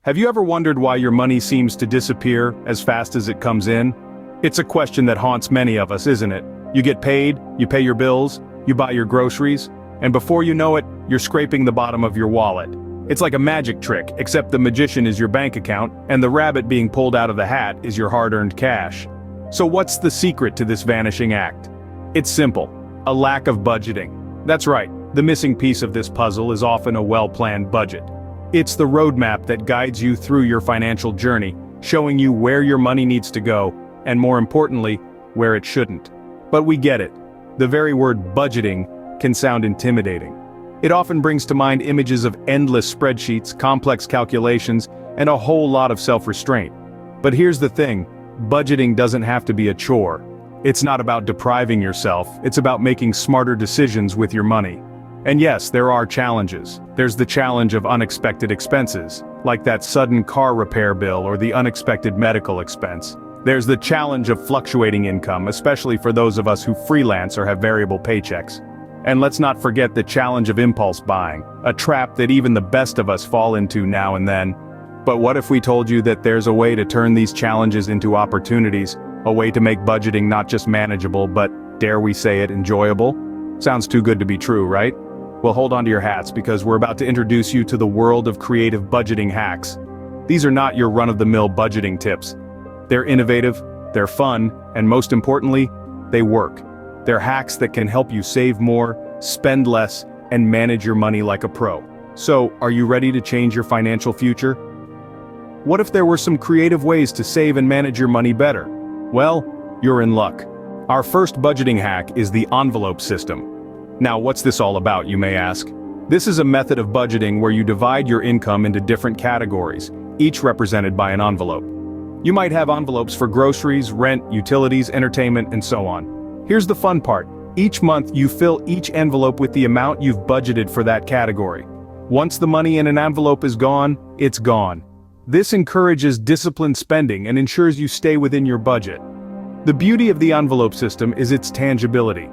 Have you ever wondered why your money seems to disappear as fast as it comes in? It's a question that haunts many of us, isn't it? You get paid, you pay your bills, you buy your groceries, and before you know it, you're scraping the bottom of your wallet. It's like a magic trick, except the magician is your bank account, and the rabbit being pulled out of the hat is your hard-earned cash. So what's the secret to this vanishing act? It's simple: a lack of budgeting. That's right, the missing piece of this puzzle is often a well-planned budget. It's the roadmap that guides you through your financial journey, showing you where your money needs to go, and more importantly, where it shouldn't. But we get it. The very word budgeting can sound intimidating. It often brings to mind images of endless spreadsheets, complex calculations, and a whole lot of self-restraint. But here's the thing: budgeting doesn't have to be a chore. It's not about depriving yourself, it's about making smarter decisions with your money. And yes, there are challenges. There's the challenge of unexpected expenses, like that sudden car repair bill or the unexpected medical expense. There's the challenge of fluctuating income, especially for those of us who freelance or have variable paychecks. And let's not forget the challenge of impulse buying, a trap that even the best of us fall into now and then. But what if we told you that there's a way to turn these challenges into opportunities, a way to make budgeting not just manageable but, dare we say it, enjoyable? Sounds too good to be true, right? Well, hold on to your hats because we're about to introduce you to the world of creative budgeting hacks. These are not your run-of-the-mill budgeting tips. They're innovative, they're fun, and most importantly, they work. They're hacks that can help you save more, spend less, and manage your money like a pro. So, are you ready to change your financial future? What if there were some creative ways to save and manage your money better? Well, you're in luck. Our first budgeting hack is the envelope system. Now, what's this all about, you may ask? This is a method of budgeting where you divide your income into different categories, each represented by an envelope. You might have envelopes for groceries, rent, utilities, entertainment, and so on. Here's the fun part: each month you fill each envelope with the amount you've budgeted for that category. Once the money in an envelope is gone, it's gone. This encourages disciplined spending and ensures you stay within your budget. The beauty of the envelope system is its tangibility.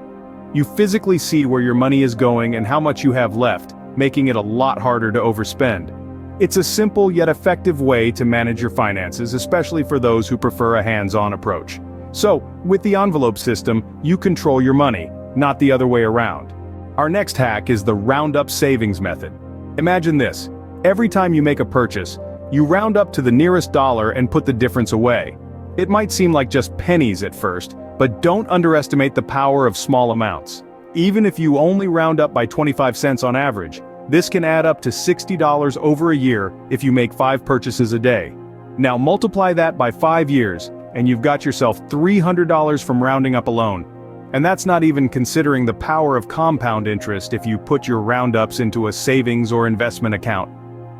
You physically see where your money is going and how much you have left, making it a lot harder to overspend. It's a simple yet effective way to manage your finances, especially for those who prefer a hands-on approach. So, with the envelope system, you control your money, not the other way around. Our next hack is the round-up savings method. Imagine this: every time you make a purchase, you round up to the nearest dollar and put the difference away. It might seem like just pennies at first, but don't underestimate the power of small amounts. Even if you only round up by 25 cents on average, this can add up to $60 over a year if you make 5 purchases a day. Now multiply that by 5 years, and you've got yourself $300 from rounding up alone. And that's not even considering the power of compound interest if you put your roundups into a savings or investment account.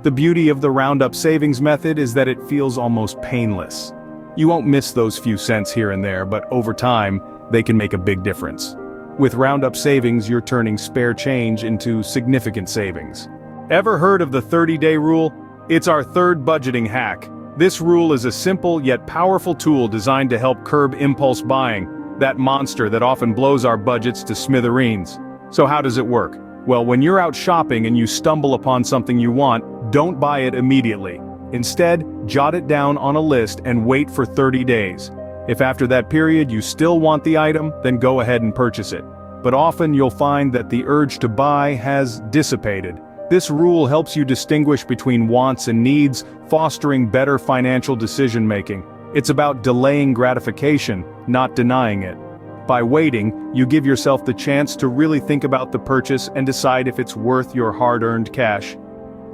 The beauty of the roundup savings method is that it feels almost painless. You won't miss those few cents here and there, but over time, they can make a big difference. With roundup savings, you're turning spare change into significant savings. Ever heard of the 30-day rule? It's our third budgeting hack. This rule is a simple yet powerful tool designed to help curb impulse buying, that monster that often blows our budgets to smithereens. So how does it work? Well, when you're out shopping and you stumble upon something you want, don't buy it immediately. Instead, jot it down on a list and wait for 30 days. If after that period you still want the item, then go ahead and purchase it. But often you'll find that the urge to buy has dissipated. This rule helps you distinguish between wants and needs, fostering better financial decision-making. It's about delaying gratification, not denying it. By waiting, you give yourself the chance to really think about the purchase and decide if it's worth your hard-earned cash.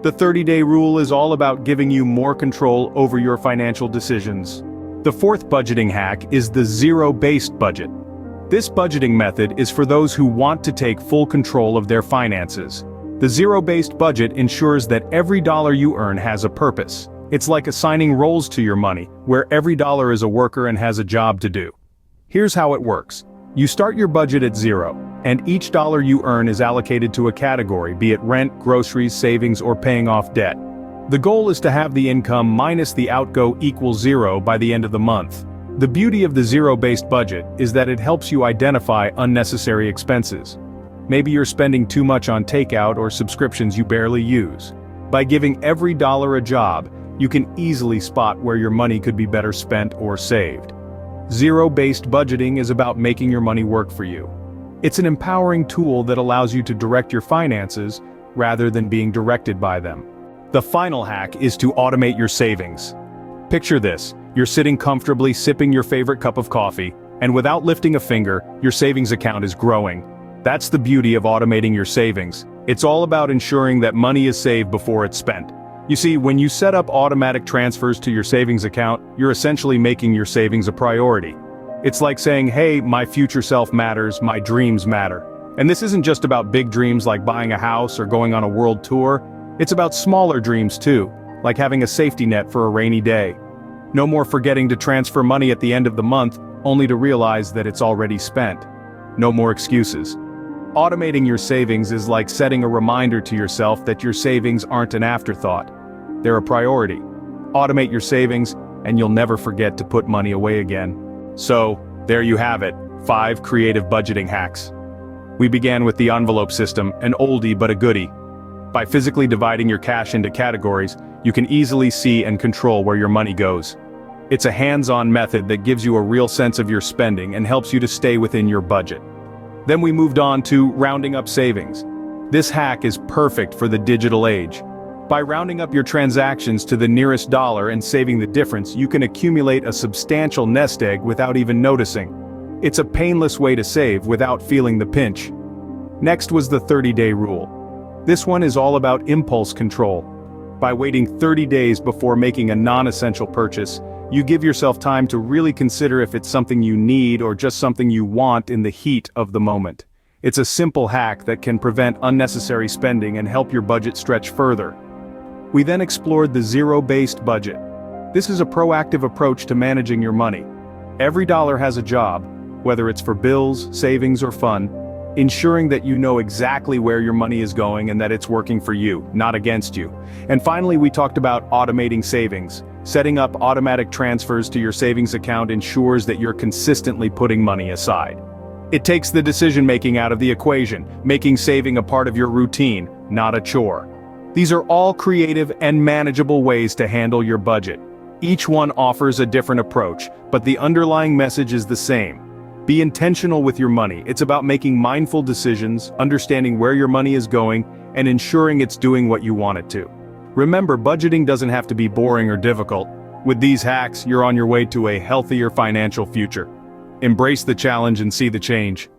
The 30-day rule is all about giving you more control over your financial decisions. The fourth budgeting hack is the zero-based budget. This budgeting method is for those who want to take full control of their finances. The zero-based budget ensures that every dollar you earn has a purpose. It's like assigning roles to your money, where every dollar is a worker and has a job to do. Here's how it works. You start your budget at zero, and each dollar you earn is allocated to a category, be it rent, groceries, savings, or paying off debt. The goal is to have the income minus the outgo equal zero by the end of the month. The beauty of the zero-based budget is that it helps you identify unnecessary expenses. Maybe you're spending too much on takeout or subscriptions you barely use. By giving every dollar a job, you can easily spot where your money could be better spent or saved. Zero-based budgeting is about making your money work for you. It's an empowering tool that allows you to direct your finances rather than being directed by them. The final hack is to automate your savings. Picture this, you're sitting comfortably sipping your favorite cup of coffee, and without lifting a finger, your savings account is growing. That's the beauty of automating your savings. It's all about ensuring that money is saved before it's spent. You see, when you set up automatic transfers to your savings account, you're essentially making your savings a priority. It's like saying, hey, my future self matters, my dreams matter. And this isn't just about big dreams like buying a house or going on a world tour. It's about smaller dreams too, like having a safety net for a rainy day. No more forgetting to transfer money at the end of the month, only to realize that it's already spent. No more excuses. Automating your savings is like setting a reminder to yourself that your savings aren't an afterthought. They're a priority. Automate your savings, and you'll never forget to put money away again. So, there you have it, 5 creative budgeting hacks. We began with the envelope system, an oldie but a goodie. By physically dividing your cash into categories, you can easily see and control where your money goes. It's a hands-on method that gives you a real sense of your spending and helps you to stay within your budget. Then we moved on to rounding up savings. This hack is perfect for the digital age. By rounding up your transactions to the nearest dollar and saving the difference, you can accumulate a substantial nest egg without even noticing. It's a painless way to save without feeling the pinch. Next was the 30-day rule. This one is all about impulse control. By waiting 30 days before making a non-essential purchase, you give yourself time to really consider if it's something you need or just something you want in the heat of the moment. It's a simple hack that can prevent unnecessary spending and help your budget stretch further. We then explored the zero-based budget. This is a proactive approach to managing your money. Every dollar has a job, whether it's for bills, savings, or fun, ensuring that you know exactly where your money is going and that it's working for you, not against you. And finally, we talked about automating savings. Setting up automatic transfers to your savings account ensures that you're consistently putting money aside. It takes the decision-making out of the equation, making saving a part of your routine, not a chore. These are all creative and manageable ways to handle your budget. Each one offers a different approach, but the underlying message is the same. Be intentional with your money. It's about making mindful decisions, understanding where your money is going, and ensuring it's doing what you want it to. Remember, budgeting doesn't have to be boring or difficult. With these hacks, you're on your way to a healthier financial future. Embrace the challenge and see the change.